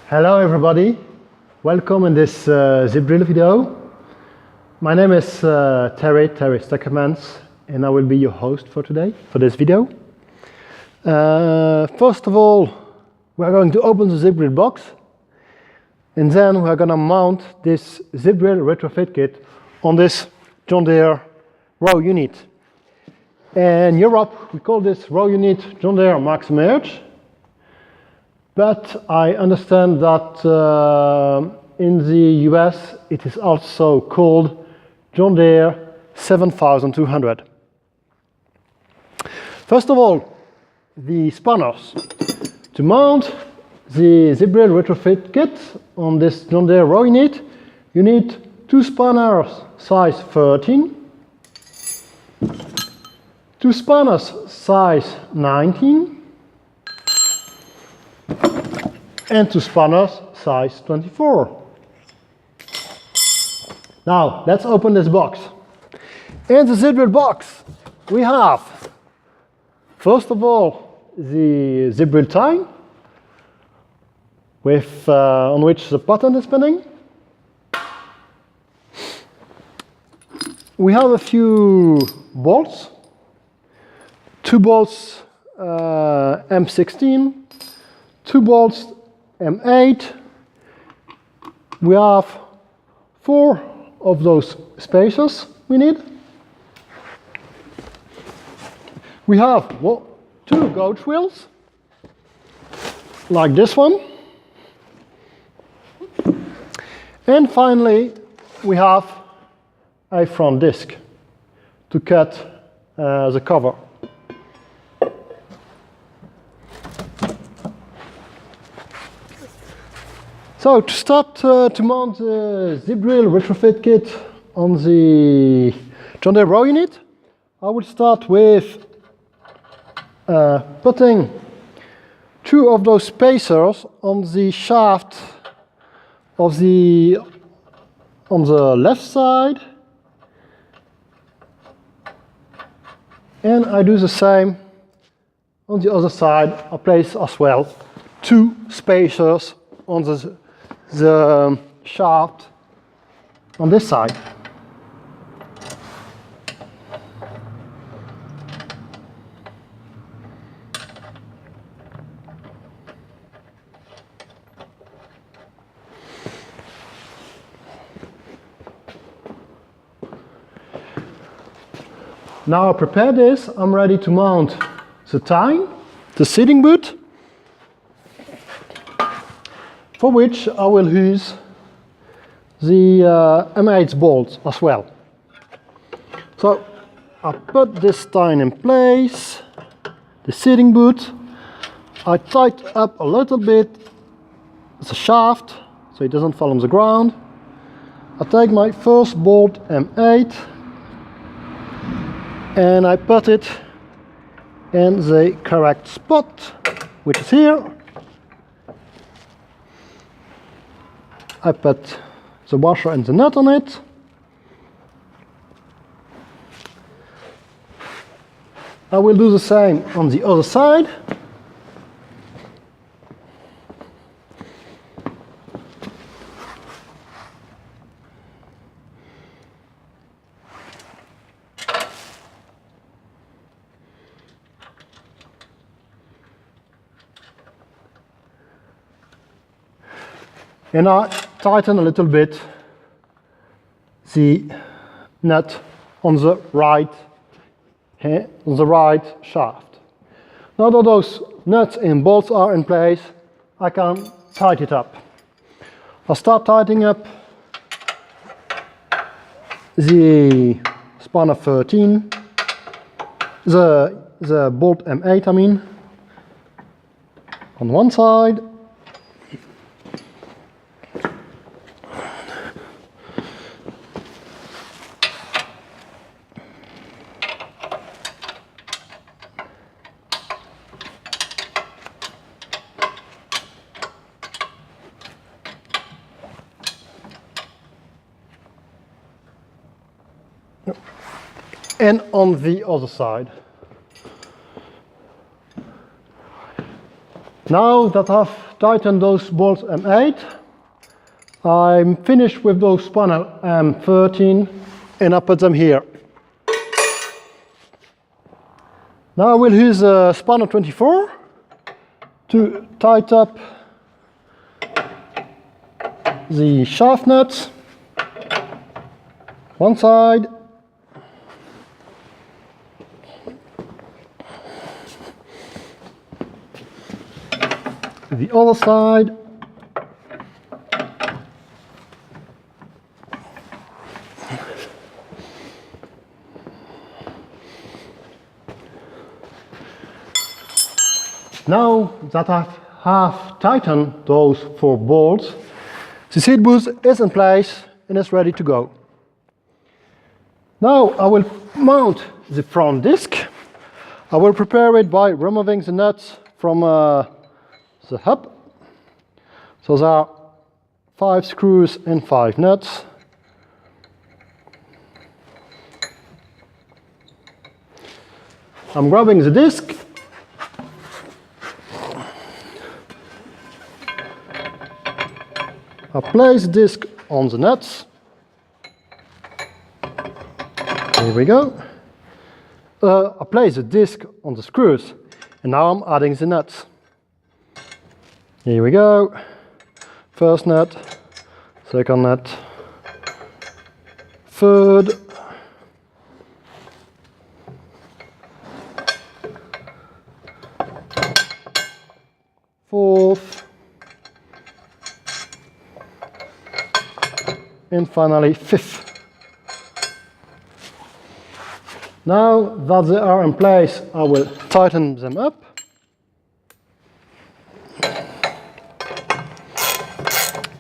Hello everybody, welcome in this zip drill video. My name is Thierry Stekkermans, and I will be your host for today, for this video. First of all, we are going to open the zip drill box, and then we are going to mount this zip drill retrofit kit on this John Deere Row Unit. In Europe, we call this Row Unit John Deere Max Merge. But I understand that in the US it is also called John Deere 7200. First of all, the spanners. To mount the zip drill retrofit kit on this John Deere Row Unit, you need two spanners size 13, two spanners size 19, and two spanners size 24. Now let's open this box. In the zip drill box we have, first of all, the zip drill tie with on which the pattern is spinning. We have a few bolts, two bolts M16, two bolts M8. We have 4 of those spacers we need. We have 2 gauge wheels, like this one. And finally, we have a front disc to cut the cover. So to start to mount the zip drill retrofit kit on the John Deere Row Unit, I will start with putting 2 of those spacers on the shaft of on the left side, and I do the same on the other side. I place as well 2 spacers on the shaft on this side. Now I prepare this, I'm ready to mount the tie, the seating boot, for which I will use the M8 bolts as well. So I put this tie in place, the seating boot. I tighten up a little bit the shaft so it doesn't fall on the ground. I take my first bolt M8 and I put it in the correct spot, which is here. I put the washer and the nut on it. I will do the same on the other side. And I tighten a little bit the nut on the right shaft. Now that those nuts and bolts are in place, I can tighten it up. I'll start tightening up the spanner 13, the bolt M8 I mean, on one side. And on the other side. Now that I've tightened those bolts M8, I'm finished with those spanner M13 and I put them here. Now I will use a spanner 24 to tighten up the shaft nuts, one side, the other side, now that I have tightened those 4 bolts, the seat boost is in place and is ready to go. Now I will mount the front disc. I will prepare it by removing the nuts from the hub. So there are 5 screws and 5 nuts. I'm grabbing the disc. I place the disc on the nuts. Here we go. I place the disc on the screws and now I'm adding the nuts. Here we go. First nut, second nut, third, fourth, and finally fifth. Now that they are in place, I will tighten them up.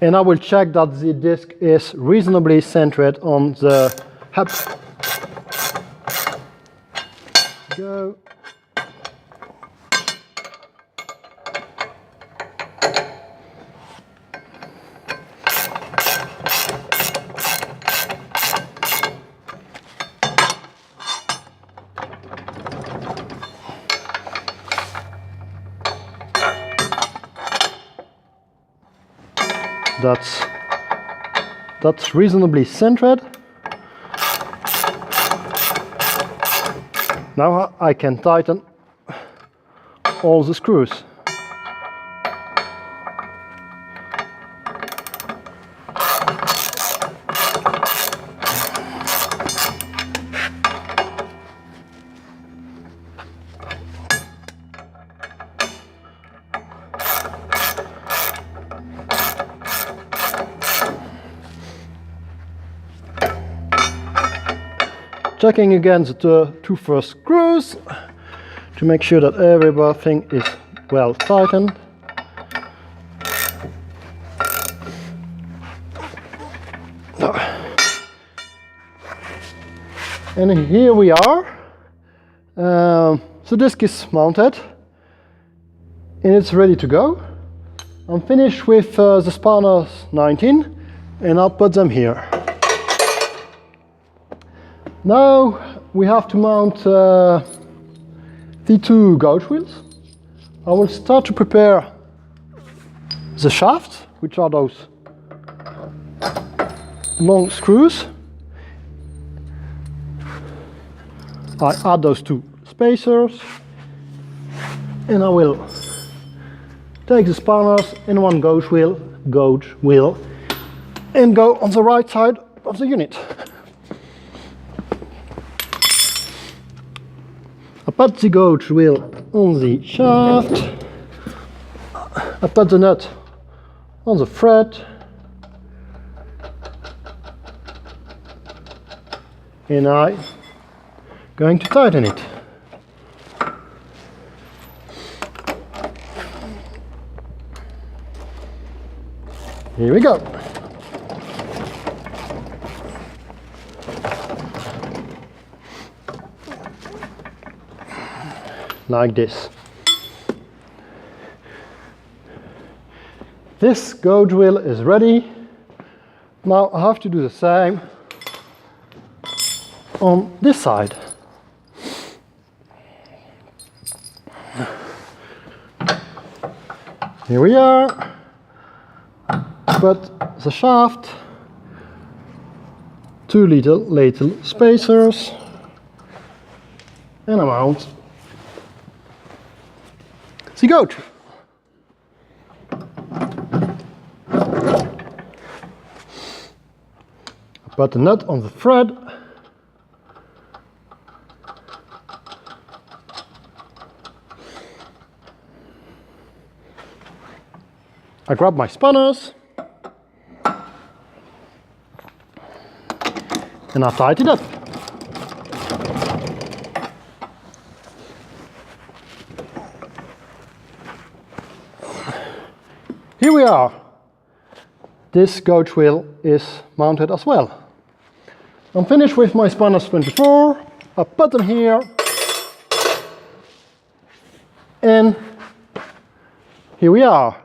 And I will check that the disc is reasonably centered on the hub. Go. That's reasonably centered. Now I can tighten all the screws. Checking again the 2 first screws to make sure that everything is well tightened. And here we are. The disc is mounted and it's ready to go. I'm finished with the spanners 19 and I'll put them here. Now we have to mount the 2 gauge wheels. I will start to prepare the shafts, which are those long screws. I add those 2 spacers and I will take the spanners and 1 gauge wheel and go on the right side of the unit. I put the gauge wheel on the shaft, I put the nut on the thread, and I'm going to tighten it. Here we go. Like this. This gauge wheel is ready. Now I have to do the same on this side. Here we are. Put the shaft, 2 little spacers, and I mount the goat. Put the nut on the thread. I grab my spanners and I tighten it up. Here we are. This gauge wheel is mounted as well. I'm finished with my spanners 24. I put them here and here we are.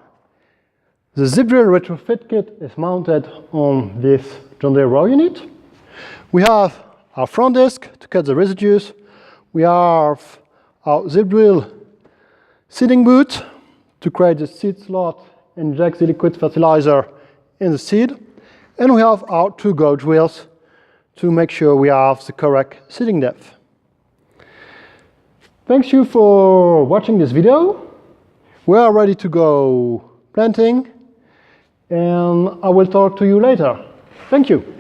The zip drill retrofit kit is mounted on this John Deere Row Unit. We have our front disc to cut the residues. We have our zip drill seeding boot to create the seed slot, inject the liquid fertilizer in the seed. And we have our 2 gauge wheels to make sure we have the correct seeding depth. Thanks you for watching this video. We are ready to go planting, and I will talk to you later. Thank you.